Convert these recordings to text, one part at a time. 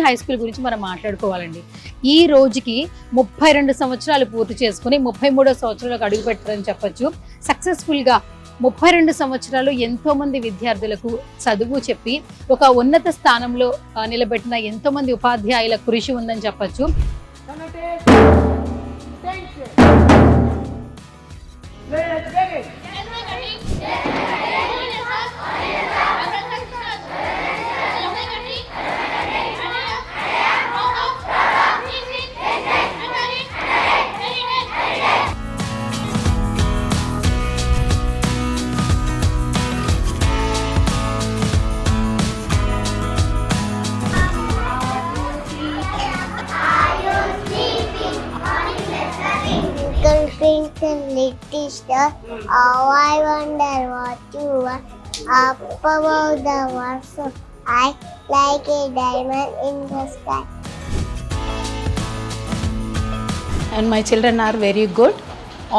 High school గురించి మనం మాట్లాడుకోవాలండి. ఈ రోజుకి 32 సంవత్సరాలు పూర్తి చేసుకుని 33వ సంవత్సరంలోకి అడుగు పెట్టారని చెప్పొచ్చు. సక్సెస్ఫుల్గా 32 సంవత్సరాలు ఎంతో మంది విద్యార్థులకు చదువు చెప్పి ఒక ఉన్నత స్థానంలో నిలబెట్టిన ఎంతో మంది ఉపాధ్యాయుల కృషి ఉందని చెప్పొచ్చు. Twinkle little star, how I wonder what you are. Up above the world so high, like a diamond in the sky. And my children are very good.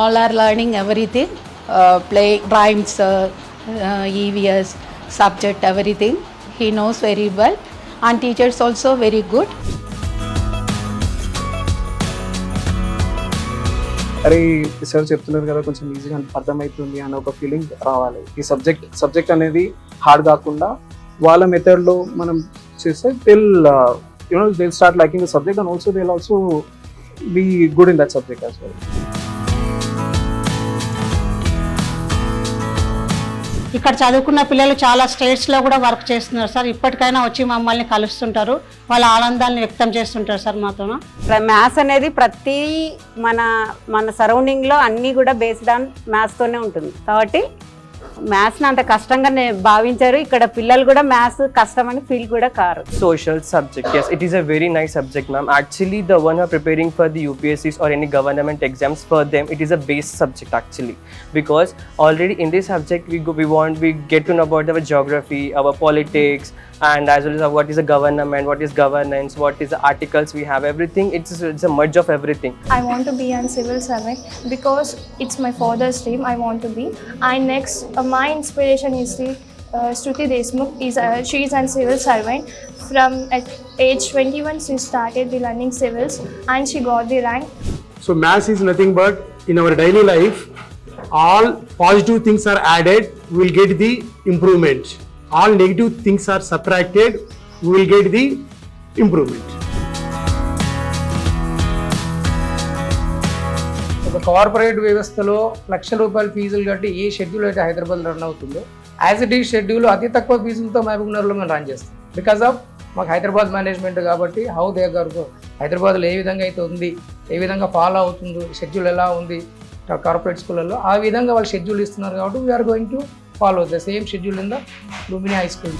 All are learning everything, play rhymes, EVS, subject, everything. He knows very well. And teachers also very good. అరే sir చెప్తున్నారు కదా కొంచెం ఈజీగా అర్థమవుతుంది అన్న ఒక feeling రావాలి. ఈ సబ్జెక్ట్ అనేది హార్డ్ కాకుండా వాళ్ళ మెథడ్లో మనం చేస్తే they start liking the subject and also they also be good in that subject as well. ఇక్కడ చదువుకున్న పిల్లలు చాలా స్టేట్స్లో కూడా వర్క్ చేస్తున్నారు సార్. ఇప్పటికైనా వచ్చి మమ్మల్ని కలుస్తుంటారు, వాళ్ళ ఆనందాన్ని వ్యక్తం చేస్తుంటారు సార్ మాతో. మ్యాథ్స్ అనేది ప్రతి మన సరౌండింగ్లో అన్నీ కూడా బేస్డ్ ఆన్ మ్యాథ్స్తోనే ఉంటుంది కాబట్టి మ్యాథ్స్ని అంత కష్టంగా భావించారు. ఇక్కడ పిల్లలు కూడా మ్యాథ్స్ కష్టం అని ఫీల్ కూడా car. Social subject, yes, it is a very nice subject, ma'am. Actually, the one who are preparing for the UPSCs or any government exams, for them it is a base subject actually, because already in this subject we get to know about our geography, our politics, and as well as what is a government, what is governance, what is the articles we have, everything. It's a merge of everything. I want to be a civil servant because it's my father's dream. I want to be. And next, my inspiration is the Shruti Deshmukh. She is a civil servant. From at age 21, she started the learning civils and she got the rank. So maths is nothing but in our daily life, all positive things are added, we will get the improvement. All negative things are subtracted, we will get the improvement. ఒక corporate వ్యవస్థలో లక్షల రూపాయల ఫీజులు కట్టి ఏ schedule అయితే Hyderabad run అవుతుందో as it is schedule అతి తక్కువ ఫీజులతో మహబూబ్నగర్లో మేము రన్ చేస్తాం. బికాస్ ఆఫ్ మాకు హైదరాబాద్ మేనేజ్మెంట్ కాబట్టి హౌ దే గారు హైదరాబాద్లో ఏ విధంగా అయితే ఉంది, ఏ విధంగా ఫాలో అవుతుందో, షెడ్యూల్ ఎలా ఉంది కార్పొరేట్ స్కూళ్ళల్లో ఆ విధంగా వాళ్ళు షెడ్యూల్ ఇస్తున్నారు కాబట్టి we're going to follow the same schedule in the Lumini High School.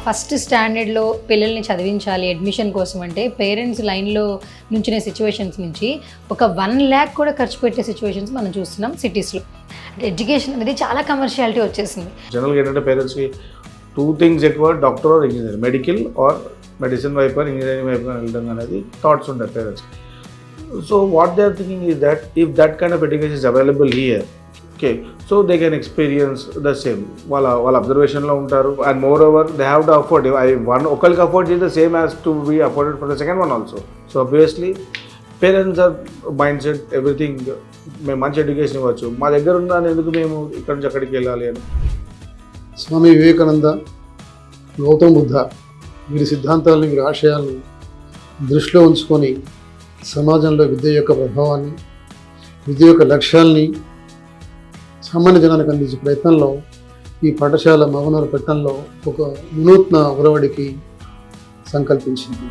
First స్టాండర్డ్లో పిల్లల్ని చదివించాలి అడ్మిషన్ కోసం అంటే పేరెంట్స్ లైన్లో నుంచిన సిచ్యువేషన్స్ నుంచి ఒక 1 lakh కూడా ఖర్చు పెట్టే సిచ్యువేషన్స్ మనం చూస్తున్నాం సిటీస్లో. ఎడ్యుకేషన్ అనేది చాలా కమర్షియాలిటీ వచ్చేసింది. జనరల్గా ఏంటంటే పేరెంట్స్కి 2 things ఎక్కువ, doctor or engineer, medical or medicine వైపు ఆర్ ఇంజనీరింగ్ వైపు వెళ్ళడం అనేది థాట్స్ ఉంటాయి పేరెంట్స్కి. So what they are thinking is that if that kind of education is available here, okay, so they can experience the same. వాళ్ళ అబ్జర్వేషన్లో ఉంటారు and moreover they have to afford. ఒకరికి afford చేస్తే same has to be afforded for the second one also. So obviously parents are mind set everything, మేము మంచి education ఇవ్వచ్చు, మా దగ్గర ఉందని ఎందుకు మేము ఇక్కడి నుంచి అక్కడికి వెళ్ళాలి అని. స్వామి వివేకానంద, గౌతమ బుద్ధ వీరి సిద్ధాంతాలని, వీరి ఆశయాలను దృష్టిలో ఉంచుకొని సమాజంలో విద్య యొక్క ప్రభావాన్ని, విద్య యొక్క లక్ష్యాల్ని సామాన్య జనానికి అందించే ప్రయత్నంలో ఈ పాఠశాల మహబూబ్నగర్ పట్టణంలో ఒక వినూత్న ఒరవడికి సంకల్పించింది.